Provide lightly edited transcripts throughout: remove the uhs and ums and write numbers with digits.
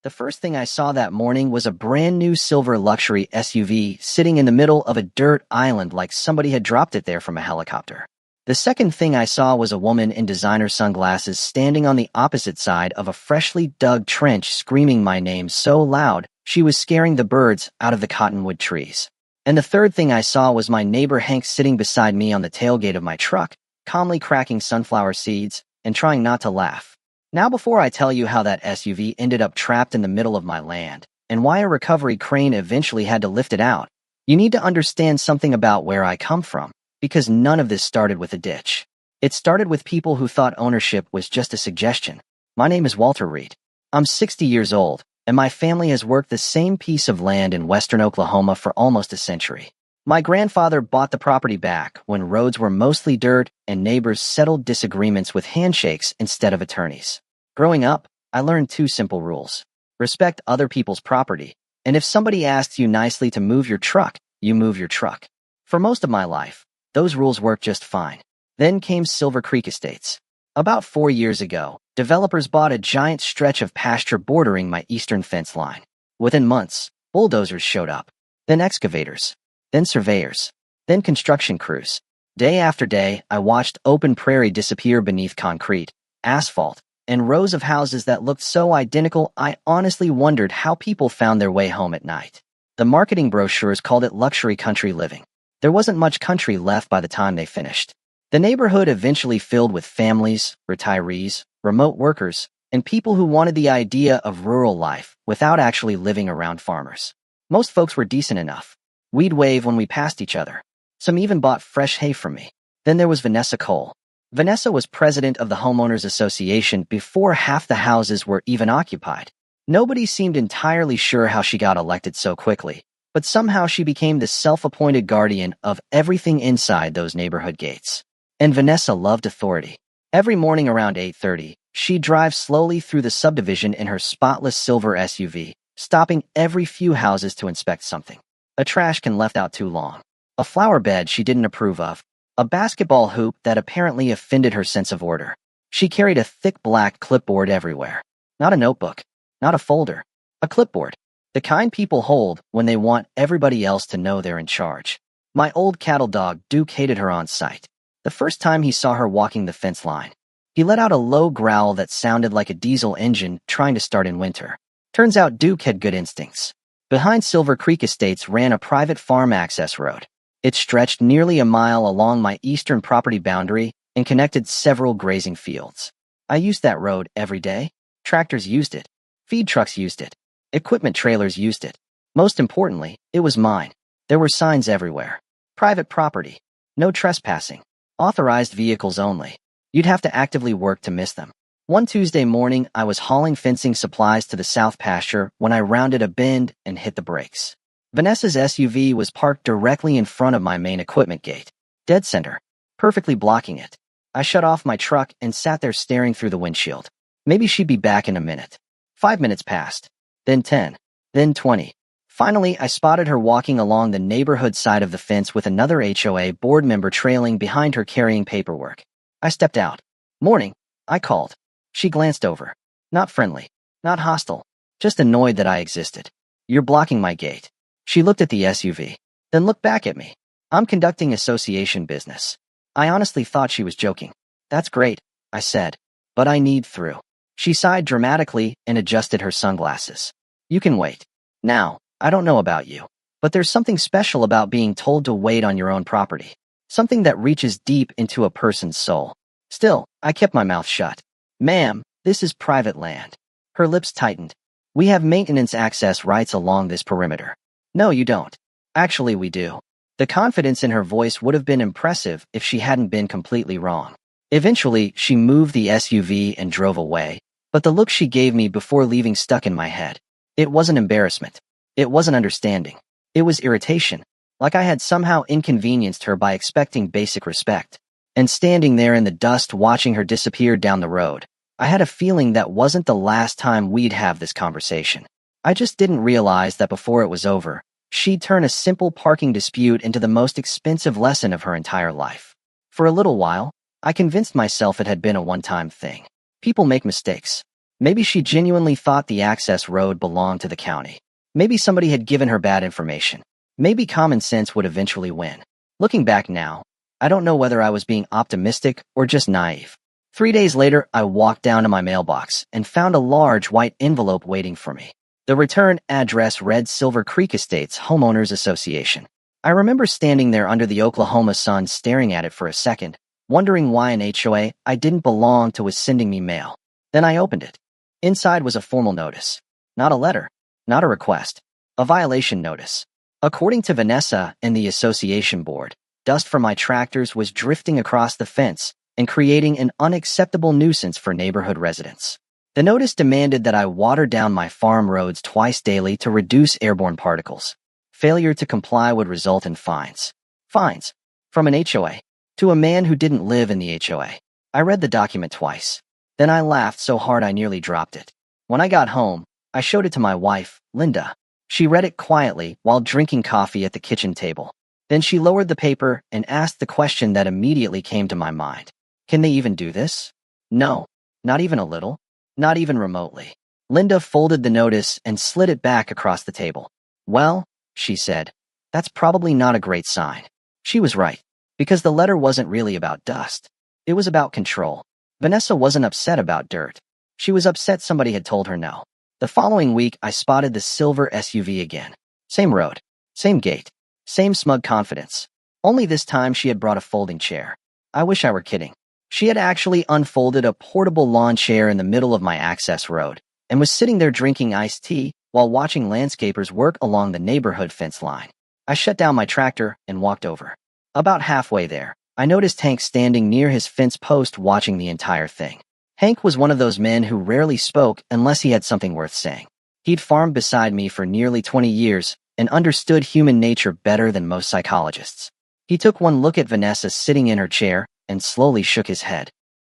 The first thing I saw that morning was a brand new silver luxury SUV sitting in the middle of a dirt island like somebody had dropped it there from a helicopter. The second thing I saw was a woman in designer sunglasses standing on the opposite side of a freshly dug trench screaming my name so loud she was scaring the birds out of the cottonwood trees. And the third thing I saw was my neighbor Hank sitting beside me on the tailgate of my truck, calmly cracking sunflower seeds and trying not to laugh. Now before I tell you how that SUV ended up trapped in the middle of my land, and why a recovery crane eventually had to lift it out, you need to understand something about where I come from, because none of this started with a ditch. It started with people who thought ownership was just a suggestion. My name is Walter Reed. I'm 60 years old, and my family has worked the same piece of land in western Oklahoma for almost a century. My grandfather bought the property back when roads were mostly dirt and neighbors settled disagreements with handshakes instead of attorneys. Growing up, I learned two simple rules. Respect other people's property, and if somebody asks you nicely to move your truck, you move your truck. For most of my life, those rules worked just fine. Then came Silver Creek Estates. About 4 years ago, developers bought a giant stretch of pasture bordering my eastern fence line. Within months, bulldozers showed up, then excavators, then surveyors, then construction crews. Day after day, I watched open prairie disappear beneath concrete, asphalt, and rows of houses that looked so identical I honestly wondered how people found their way home at night. The marketing brochures called it luxury country living. There wasn't much country left by the time they finished. The neighborhood eventually filled with families, retirees, remote workers, and people who wanted the idea of rural life without actually living around farmers. Most folks were decent enough. We'd wave when we passed each other. Some even bought fresh hay from me. Then there was Vanessa Cole. Vanessa was president of the Homeowners Association before half the houses were even occupied. Nobody seemed entirely sure how she got elected so quickly, but somehow she became the self-appointed guardian of everything inside those neighborhood gates. And Vanessa loved authority. Every morning around 8:30, she'd drive slowly through the subdivision in her spotless silver SUV, stopping every few houses to inspect something. A trash can left out too long, a flower bed she didn't approve of, a basketball hoop that apparently offended her sense of order. She carried a thick black clipboard everywhere. Not a notebook, not a folder, a clipboard. The kind people hold when they want everybody else to know they're in charge. My old cattle dog, Duke, hated her on sight. The first time he saw her walking the fence line, he let out a low growl that sounded like a diesel engine trying to start in winter. Turns out Duke had good instincts. Behind Silver Creek Estates ran a private farm access road. It stretched nearly a mile along my eastern property boundary and connected several grazing fields. I used that road every day. Tractors used it. Feed trucks used it. Equipment trailers used it. Most importantly, it was mine. There were signs everywhere. Private property. No trespassing. Authorized vehicles only. You'd have to actively work to miss them. One Tuesday morning, I was hauling fencing supplies to the south pasture when I rounded a bend and hit the brakes. Vanessa's SUV was parked directly in front of my main equipment gate. Dead center. Perfectly blocking it. I shut off my truck and sat there staring through the windshield. Maybe she'd be back in a minute. 5 minutes passed. Then 10. Then 20. Finally, I spotted her walking along the neighborhood side of the fence with another HOA board member trailing behind her carrying paperwork. I stepped out. Morning, I called. She glanced over. Not friendly. Not hostile. Just annoyed that I existed. You're blocking my gate. She looked at the SUV. Then looked back at me. I'm conducting association business. I honestly thought she was joking. That's great, I said. But I need through. She sighed dramatically and adjusted her sunglasses. You can wait. Now, I don't know about you, but there's something special about being told to wait on your own property. Something that reaches deep into a person's soul. Still, I kept my mouth shut. Ma'am, this is private land. Her lips tightened. We have maintenance access rights along this perimeter. No, you don't. Actually, we do. The confidence in her voice would have been impressive if she hadn't been completely wrong. Eventually, she moved the SUV and drove away, but the look she gave me before leaving stuck in my head. It wasn't embarrassment. It wasn't understanding. It was irritation, like I had somehow inconvenienced her by expecting basic respect. And standing there in the dust watching her disappear down the road, I had a feeling that wasn't the last time we'd have this conversation. I just didn't realize that before it was over, she'd turn a simple parking dispute into the most expensive lesson of her entire life. For a little while, I convinced myself it had been a one-time thing. People make mistakes. Maybe she genuinely thought the access road belonged to the county. Maybe somebody had given her bad information. Maybe common sense would eventually win. Looking back now, I don't know whether I was being optimistic or just naive. 3 days later, I walked down to my mailbox and found a large white envelope waiting for me. The return address read Silver Creek Estates Homeowners Association. I remember standing there under the Oklahoma sun staring at it for a second, wondering why an HOA I didn't belong to was sending me mail. Then I opened it. Inside was a formal notice. Not a letter, not a request, a violation notice. According to Vanessa and the association board, dust from my tractors was drifting across the fence and creating an unacceptable nuisance for neighborhood residents. The notice demanded that I water down my farm roads twice daily to reduce airborne particles. Failure to comply would result in fines. Fines. From an HOA. To a man who didn't live in the HOA. I read the document twice. Then I laughed so hard I nearly dropped it. When I got home, I showed it to my wife, Linda. She read it quietly while drinking coffee at the kitchen table. Then she lowered the paper and asked the question that immediately came to my mind. Can they even do this? No. Not even a little. Not even remotely. Linda folded the notice and slid it back across the table. Well, she said, that's probably not a great sign. She was right, because the letter wasn't really about dust. It was about control. Vanessa wasn't upset about dirt. She was upset somebody had told her no. The following week, I spotted the silver SUV again. Same road, same gate, same smug confidence. Only this time she had brought a folding chair. I wish I were kidding. She had actually unfolded a portable lawn chair in the middle of my access road and was sitting there drinking iced tea while watching landscapers work along the neighborhood fence line. I shut down my tractor and walked over. About halfway there, I noticed Hank standing near his fence post watching the entire thing. Hank was one of those men who rarely spoke unless he had something worth saying. He'd farmed beside me for nearly 20 years and understood human nature better than most psychologists. He took one look at Vanessa sitting in her chair and slowly shook his head.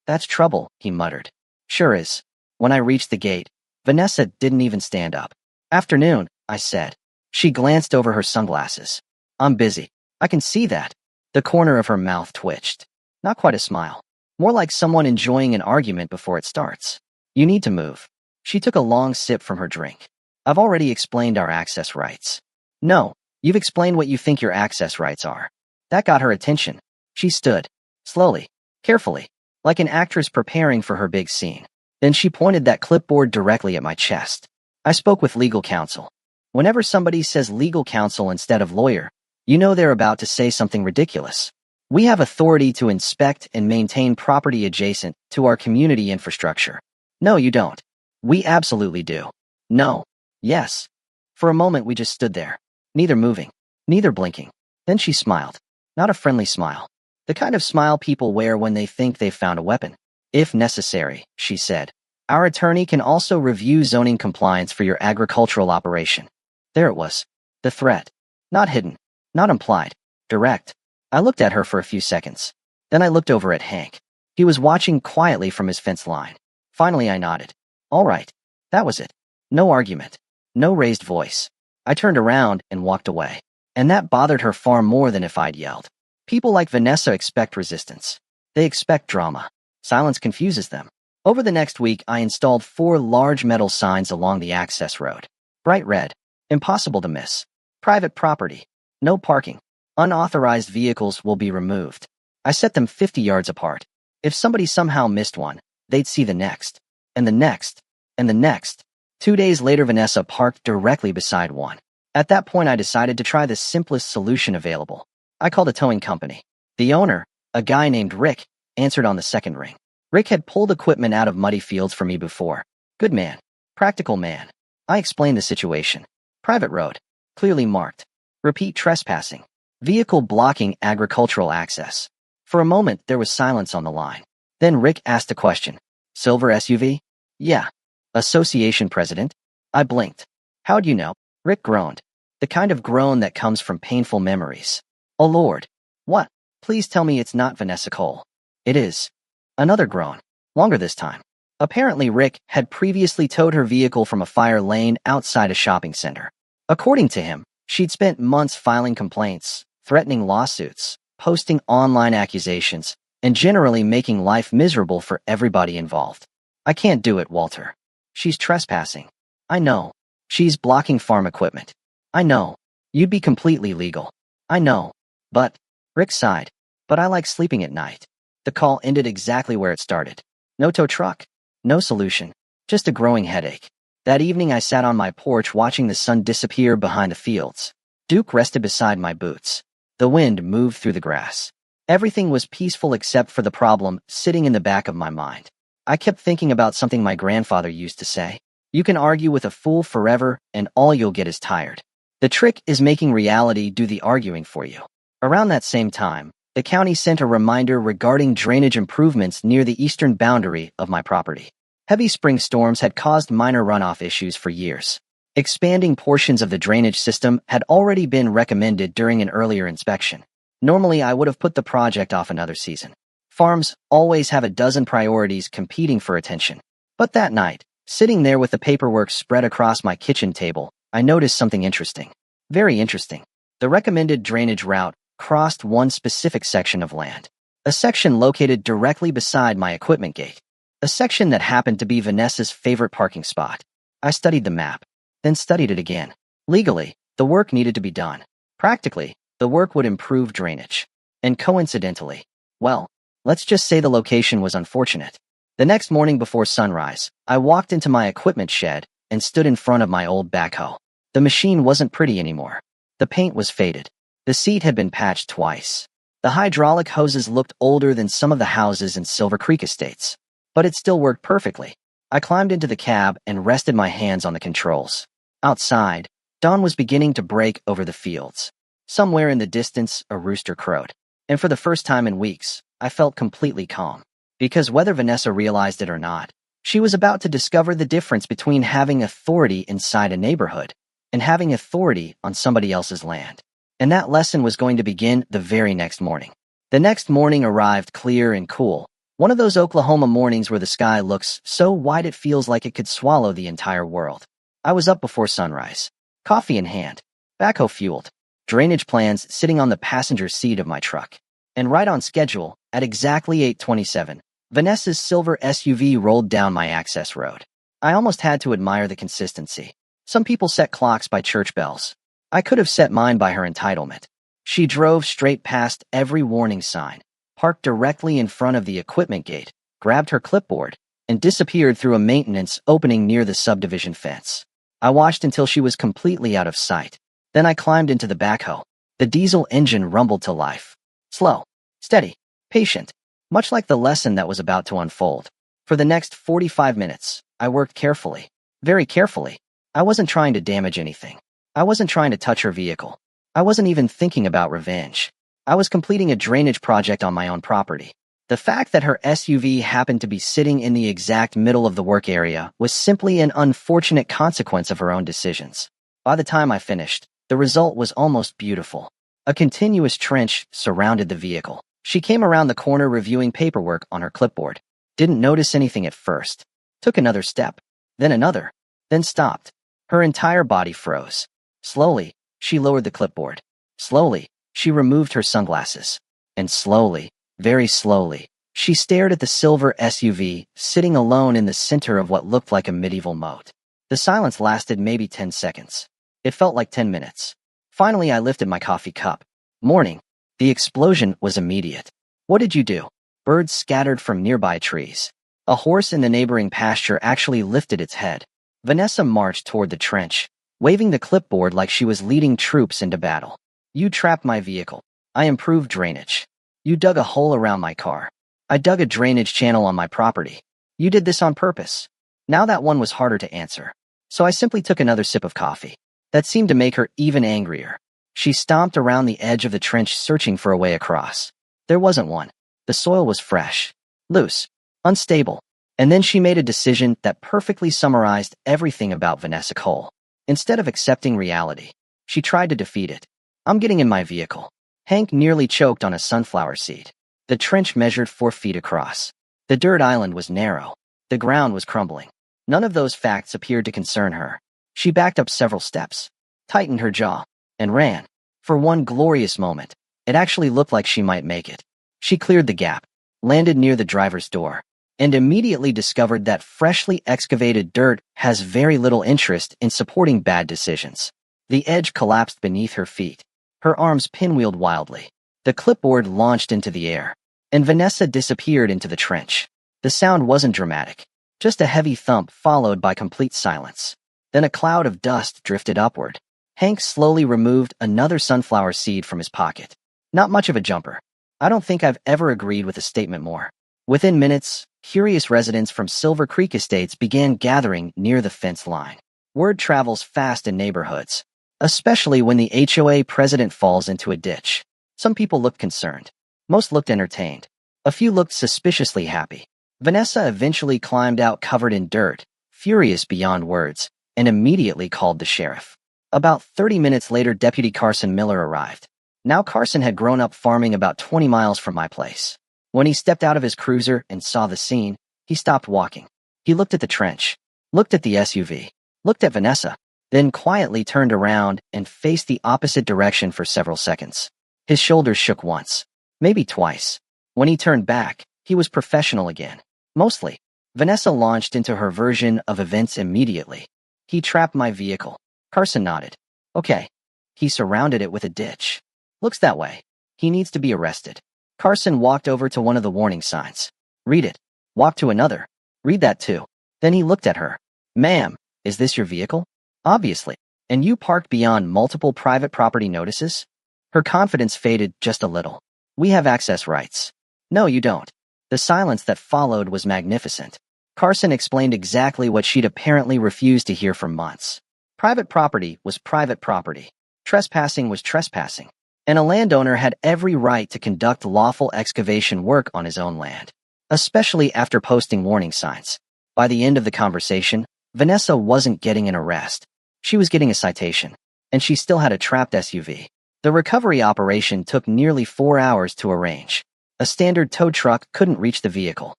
That's trouble, he muttered. Sure is. When I reached the gate, Vanessa didn't even stand up. Afternoon, I said. She glanced over her sunglasses. I'm busy. I can see that. The corner of her mouth twitched. Not quite a smile. More like someone enjoying an argument before it starts. You need to move. She took a long sip from her drink. I've already explained our access rights. No, you've explained what you think your access rights are. That got her attention. She stood. Slowly. Carefully. Like an actress preparing for her big scene. Then she pointed that clipboard directly at my chest. I spoke with legal counsel. Whenever somebody says legal counsel instead of lawyer, you know they're about to say something ridiculous. We have authority to inspect and maintain property adjacent to our community infrastructure. No, you don't. We absolutely do. No. Yes. For a moment we just stood there, neither moving, neither blinking. Then she smiled. Not a friendly smile. The kind of smile people wear when they think they've found a weapon. If necessary, she said, our attorney can also review zoning compliance for your agricultural operation. There it was. The threat. Not hidden. Not implied. Direct. I looked at her for a few seconds. Then I looked over at Hank. He was watching quietly from his fence line. Finally, I nodded. All right. That was it. No argument. No raised voice. I turned around and walked away. And that bothered her far more than if I'd yelled. People like Vanessa expect resistance. They expect drama. Silence confuses them. Over the next week, I installed 4 large metal signs along the access road. Bright red. Impossible to miss. Private property. No parking. Unauthorized vehicles will be removed. I set them 50 yards apart. If somebody somehow missed one, they'd see the next. And the next. And the next. 2 days later, Vanessa parked directly beside one. At that point, I decided to try the simplest solution available. I called a towing company. The owner, a guy named Rick, answered on the second ring. Rick had pulled equipment out of muddy fields for me before. Good man. Practical man. I explained the situation. Private road. Clearly marked. Repeat trespassing. Vehicle blocking agricultural access. For a moment, there was silence on the line. Then Rick asked a question. Silver SUV? Yeah. Association president? I blinked. How'd you know? Rick groaned. The kind of groan that comes from painful memories. Oh Lord. What? Please tell me it's not Vanessa Cole. It is. Another groan. Longer this time. Apparently Rick had previously towed her vehicle from a fire lane outside a shopping center. According to him, she'd spent months filing complaints, threatening lawsuits, posting online accusations, and generally making life miserable for everybody involved. I can't do it, Walter. She's trespassing. I know. She's blocking farm equipment. I know. You'd be completely legal. I know. But, Rick sighed. But I like sleeping at night. The call ended exactly where it started. No tow truck. No solution. Just a growing headache. That evening I sat on my porch watching the sun disappear behind the fields. Duke rested beside my boots. The wind moved through the grass. Everything was peaceful except for the problem sitting in the back of my mind. I kept thinking about something my grandfather used to say. You can argue with a fool forever, and all you'll get is tired. The trick is making reality do the arguing for you. Around that same time, the county sent a reminder regarding drainage improvements near the eastern boundary of my property. Heavy spring storms had caused minor runoff issues for years. Expanding portions of the drainage system had already been recommended during an earlier inspection. Normally, I would have put the project off another season. Farms always have a dozen priorities competing for attention. But that night, sitting there with the paperwork spread across my kitchen table, I noticed something interesting. Very interesting. The recommended drainage route crossed one specific section of land. A section located directly beside my equipment gate. A section that happened to be Vanessa's favorite parking spot. I studied the map, then studied it again. Legally, the work needed to be done. Practically, the work would improve drainage. And coincidentally, well, let's just say the location was unfortunate. The next morning before sunrise, I walked into my equipment shed and stood in front of my old backhoe. The machine wasn't pretty anymore. The paint was faded. The seat had been patched twice. The hydraulic hoses looked older than some of the houses in Silver Creek estates. But it still worked perfectly. I climbed into the cab and rested my hands on the controls. Outside, dawn was beginning to break over the fields. Somewhere in the distance, a rooster crowed. And for the first time in weeks, I felt completely calm. Because whether Vanessa realized it or not, she was about to discover the difference between having authority inside a neighborhood and having authority on somebody else's land. And that lesson was going to begin the very next morning. The next morning arrived clear and cool. One of those Oklahoma mornings where the sky looks so wide it feels like it could swallow the entire world. I was up before sunrise, coffee in hand, backhoe fueled, drainage plans sitting on the passenger seat of my truck. And right on schedule, at exactly 8:27, Vanessa's silver SUV rolled down my access road. I almost had to admire the consistency. Some people set clocks by church bells. I could have set mine by her entitlement. She drove straight past every warning sign, parked directly in front of the equipment gate, grabbed her clipboard, and disappeared through a maintenance opening near the subdivision fence. I watched until she was completely out of sight. Then I climbed into the backhoe. The diesel engine rumbled to life. Slow, steady, patient, much like the lesson that was about to unfold. For the next 45 minutes, I worked carefully, very carefully. I wasn't trying to damage anything. I wasn't trying to touch her vehicle. I wasn't even thinking about revenge. I was completing a drainage project on my own property. The fact that her SUV happened to be sitting in the exact middle of the work area was simply an unfortunate consequence of her own decisions. By the time I finished, the result was almost beautiful. A continuous trench surrounded the vehicle. She came around the corner reviewing paperwork on her clipboard. Didn't notice anything at first. Took another step, then another, then stopped. Her entire body froze. Slowly, she lowered the clipboard. Slowly, she removed her sunglasses. And slowly, very slowly, she stared at the silver SUV sitting alone in the center of what looked like a medieval moat. The silence lasted maybe 10 seconds. It felt like 10 minutes. Finally, I lifted my coffee cup. Morning. The explosion was immediate. What did you do? Birds scattered from nearby trees. A horse in the neighboring pasture actually lifted its head. Vanessa marched toward the trench, waving the clipboard like she was leading troops into battle. You trapped my vehicle. I improved drainage. You dug a hole around my car. I dug a drainage channel on my property. You did this on purpose. Now that one was harder to answer. So I simply took another sip of coffee. That seemed to make her even angrier. She stomped around the edge of the trench searching for a way across. There wasn't one. The soil was fresh, loose, unstable. And then she made a decision that perfectly summarized everything about Vanessa Cole. Instead of accepting reality, she tried to defeat it. I'm getting in my vehicle. Hank nearly choked on a sunflower seed. The trench measured 4 feet across. The dirt island was narrow. The ground was crumbling. None of those facts appeared to concern her. She backed up several steps, tightened her jaw, and ran. For one glorious moment, it actually looked like she might make it. She cleared the gap, landed near the driver's door. and immediately discovered that freshly excavated dirt has very little interest in supporting bad decisions. The edge collapsed beneath her feet. Her arms pinwheeled wildly. The clipboard launched into the air, and Vanessa disappeared into the trench. The sound wasn't dramatic, just a heavy thump followed by complete silence. Then a cloud of dust drifted upward. Hank slowly removed another sunflower seed from his pocket. Not much of a jumper. I don't think I've ever agreed with a statement more. Within minutes, curious residents from Silver Creek Estates began gathering near the fence line. Word travels fast in neighborhoods, especially when the HOA president falls into a ditch. Some people looked concerned. Most looked entertained. A few looked suspiciously happy. Vanessa eventually climbed out covered in dirt, furious beyond words, and immediately called the sheriff. About 30 minutes later, Deputy Carson Miller arrived. Now Carson had grown up farming about 20 miles from my place. When he stepped out of his cruiser and saw the scene, he stopped walking. He looked at the trench, looked at the SUV, looked at Vanessa, then quietly turned around and faced the opposite direction for several seconds. His shoulders shook once, maybe twice. When he turned back, he was professional again. Mostly. Vanessa launched into her version of events immediately. He trapped my vehicle. Carson nodded. Okay. He surrounded it with a ditch. Looks that way. He needs to be arrested. Carson walked over to one of the warning signs. Read it. Walk to another. Read that too. Then he looked at her. Ma'am, is this your vehicle? Obviously. And you parked beyond multiple private property notices? Her confidence faded just a little. We have access rights. No, you don't. The silence that followed was magnificent. Carson explained exactly what she'd apparently refused to hear for months. Private property was private property. Trespassing was trespassing. And a landowner had every right to conduct lawful excavation work on his own land, especially after posting warning signs. By the end of the conversation, Vanessa wasn't getting an arrest. She was getting a citation, and she still had a trapped SUV. The recovery operation took nearly 4 hours to arrange. A standard tow truck couldn't reach the vehicle.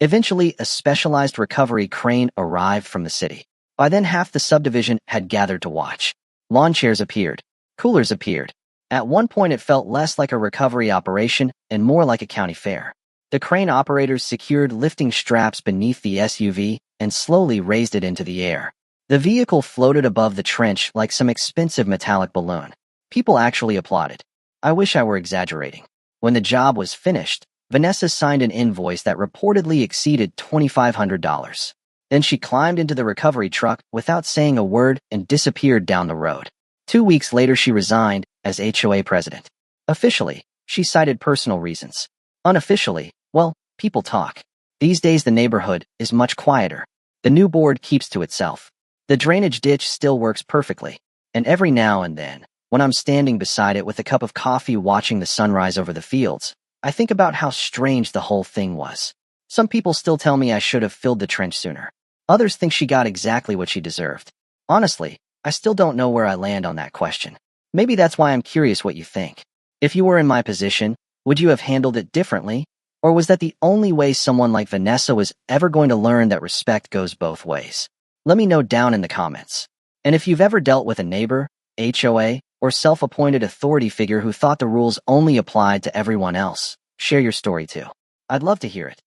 Eventually, a specialized recovery crane arrived from the city. By then, half the subdivision had gathered to watch. Lawn chairs appeared. Coolers appeared. At one point, it felt less like a recovery operation and more like a county fair. The crane operators secured lifting straps beneath the SUV and slowly raised it into the air. The vehicle floated above the trench like some expensive metallic balloon. People actually applauded. I wish I were exaggerating. When the job was finished, Vanessa signed an invoice that reportedly exceeded $2,500. Then she climbed into the recovery truck without saying a word and disappeared down the road. 2 weeks later, she resigned as HOA president. Officially, she cited personal reasons. Unofficially, well, people talk. These days, the neighborhood is much quieter. The new board keeps to itself. The drainage ditch still works perfectly. And every now and then, when I'm standing beside it with a cup of coffee watching the sunrise over the fields, I think about how strange the whole thing was. Some people still tell me I should have filled the trench sooner. Others think she got exactly what she deserved. Honestly, I still don't know where I land on that question. Maybe that's why I'm curious what you think. If you were in my position, would you have handled it differently? Or was that the only way someone like Vanessa was ever going to learn that respect goes both ways? Let me know down in the comments. And if you've ever dealt with a neighbor, HOA, or self-appointed authority figure who thought the rules only applied to everyone else, share your story too. I'd love to hear it.